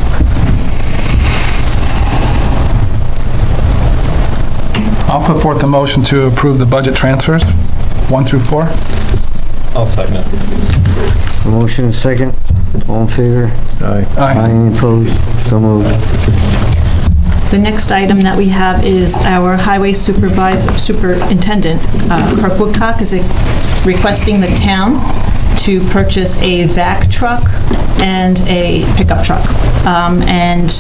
Speaker 6: I'll put forth a motion to approve the budget transfers, 1 through 4.
Speaker 17: I'll second it.
Speaker 1: A motion and second, all in favor?
Speaker 13: Aye.
Speaker 6: Aye.
Speaker 1: Any opposed? So moved.
Speaker 2: The next item that we have is our highway superintendent, Kirk Woodcock, is requesting the town to purchase a vac truck and a pickup truck. And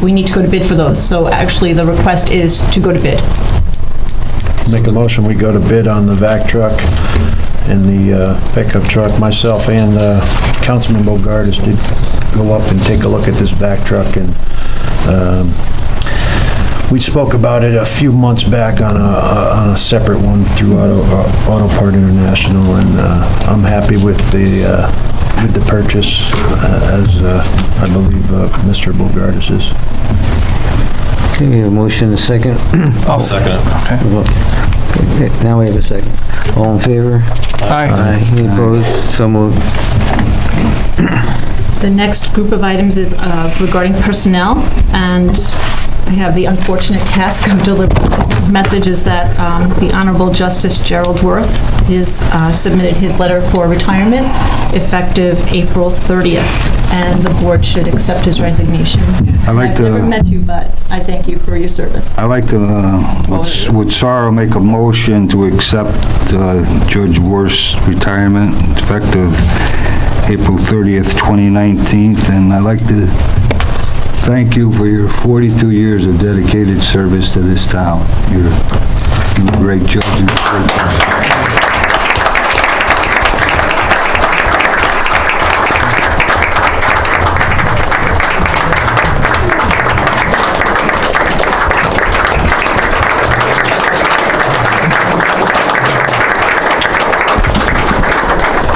Speaker 2: we need to go to bid for those. So actually, the request is to go to bid.
Speaker 13: Make a motion, we go to bid on the vac truck and the pickup truck. Myself and Councilman Bogardus did go up and take a look at this vac truck, and we spoke about it a few months back on a separate one through Auto Part International, and I'm happy with the purchase, as I believe Mr. Bogardus is.
Speaker 1: Okay, we have a motion and a second.
Speaker 17: I'll second it.
Speaker 1: Okay, now we have a second. All in favor?
Speaker 6: Aye.
Speaker 1: Any opposed? So moved.
Speaker 2: The next group of items is regarding personnel, and I have the unfortunate task of delivering this message is that the Honorable Justice Gerald Worth has submitted his letter for retirement effective April 30th, and the board should accept his resignation.
Speaker 9: I'd like
Speaker 2: I've
Speaker 9: to-
Speaker 2: never met you, but I thank you for your service.
Speaker 9: I'd like to, with sorrow, make a motion to accept Judge Worth's retirement effective April 30th, 2019, and I'd like to thank you for your 42 years of dedicated service to this town. You're a great judge and a great person.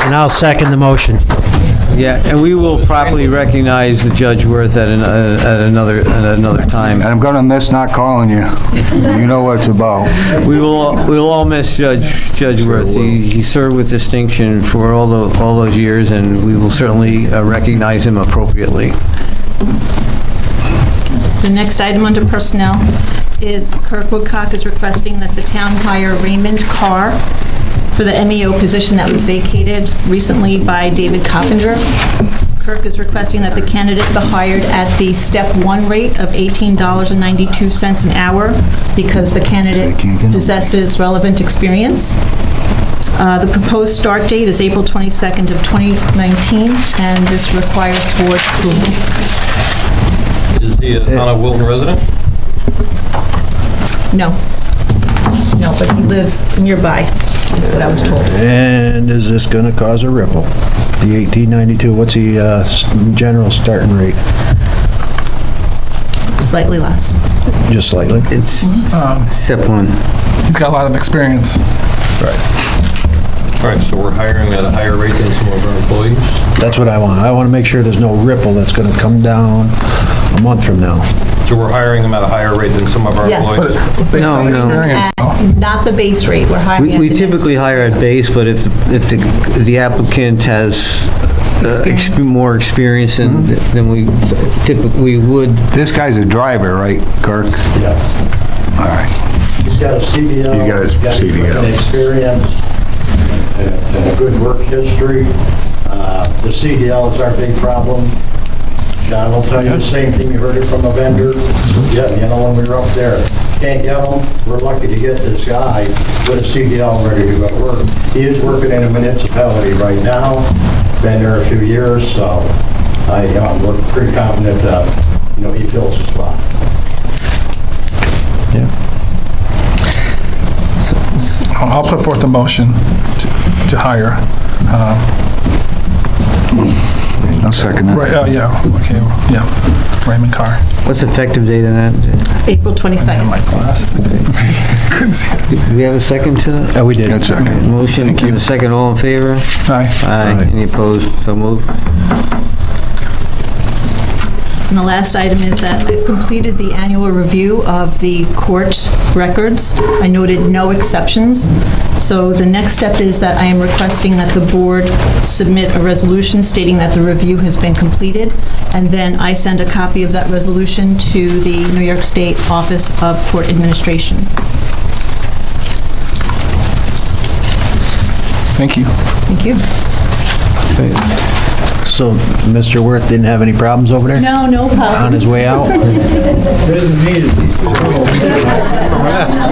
Speaker 13: And I'll second the motion.
Speaker 1: Yeah, and we will properly recognize the Judge Worth at another time.
Speaker 19: And I'm gonna miss not calling you. You know what it's about.
Speaker 1: We'll all miss Judge Worth. He served with distinction for all those years, and we will certainly recognize him appropriately.
Speaker 20: The next item under personnel is Kirk Woodcock is requesting that the town hire Raymond Carr for the MEO position that was vacated recently by David Coppinger. Kirk is requesting that the candidate be hired at the step 1 rate of $18.92 an hour because the candidate possesses relevant experience. The proposed start date is April 22nd of 2019, and this requires board approval.
Speaker 17: Is he a town of Wilton resident?
Speaker 20: No, but he lives nearby, is what I was told.
Speaker 13: And is this gonna cause a ripple? The 1892, what's the general starting rate?
Speaker 20: Slightly less.
Speaker 13: Just slightly?
Speaker 1: It's step 1.
Speaker 6: He's got a lot of experience.
Speaker 17: Right. All right, so we're hiring at a higher rate than some of our employees?
Speaker 13: That's what I want. I want to make sure there's no ripple that's gonna come down a month from now.
Speaker 17: So we're hiring them at a higher rate than some of our
Speaker 20: Yes.
Speaker 17: employees?
Speaker 1: No.
Speaker 20: Not the base rate, we're hiring at
Speaker 1: We
Speaker 20: the next
Speaker 1: typically hire at base, but if the applicant has more experience than we typically would.
Speaker 19: This guy's a driver, right, Kirk?
Speaker 9: Yeah.
Speaker 19: All right.
Speaker 9: He's got a CDL.
Speaker 19: He's got his CDL.
Speaker 9: Experience and a good work history. The CDL is our big problem. John will tell you the same thing, you heard it from a vendor. Yeah, you know, when we were up there, can't get them, we're lucky to get this guy with a CDL ready to go to work. He is working in a municipality right now, been there a few years, so we're pretty confident that, he fills the spot.
Speaker 13: Yeah.
Speaker 6: I'll put forth a motion to hire.
Speaker 19: I'll second that.
Speaker 6: Right, Raymond Carr.
Speaker 1: What's the effective date on that?
Speaker 20: April 22nd.
Speaker 6: My glasses. Couldn't see it.
Speaker 1: Do we have a second to that?
Speaker 13: Oh, we did.
Speaker 19: That's okay.
Speaker 1: Motion and a second, all in favor?
Speaker 6: Aye.
Speaker 1: Aye. Any opposed? So moved.
Speaker 20: And the last item is that I've completed the annual review of the court records. I noted no exceptions. So the next step is that I am requesting that the board submit a resolution stating that the review has been completed, and then I send a copy of that resolution to the New York State Office of Court Administration.
Speaker 6: Thank you.
Speaker 20: Thank you.
Speaker 13: So Mr. Worth didn't have any problems over there?
Speaker 20: No problem.
Speaker 13: On his way out?
Speaker 6: Do we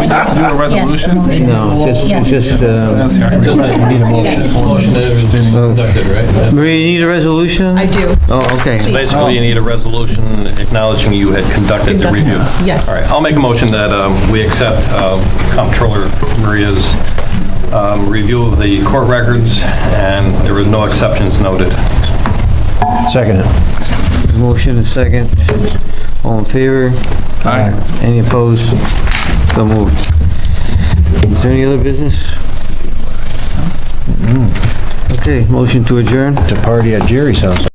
Speaker 6: have to do a resolution?
Speaker 1: No, it's just,
Speaker 6: Says here.
Speaker 13: Need a motion.
Speaker 17: Conducted, right?
Speaker 1: Maria, you need a resolution?
Speaker 20: I do.
Speaker 1: Oh, okay.
Speaker 17: Basically, you need a resolution acknowledging you had conducted the review.
Speaker 20: Yes.
Speaker 17: All right, I'll make a motion that we accept Comptroller Maria's review of the court records, and there were no exceptions noted.
Speaker 13: Second it.
Speaker 1: Motion and second. All in favor?
Speaker 6: Aye.
Speaker 1: Any opposed? So moved. Is there any other business? Okay, motion to adjourn.
Speaker 13: To party at Jerry's house.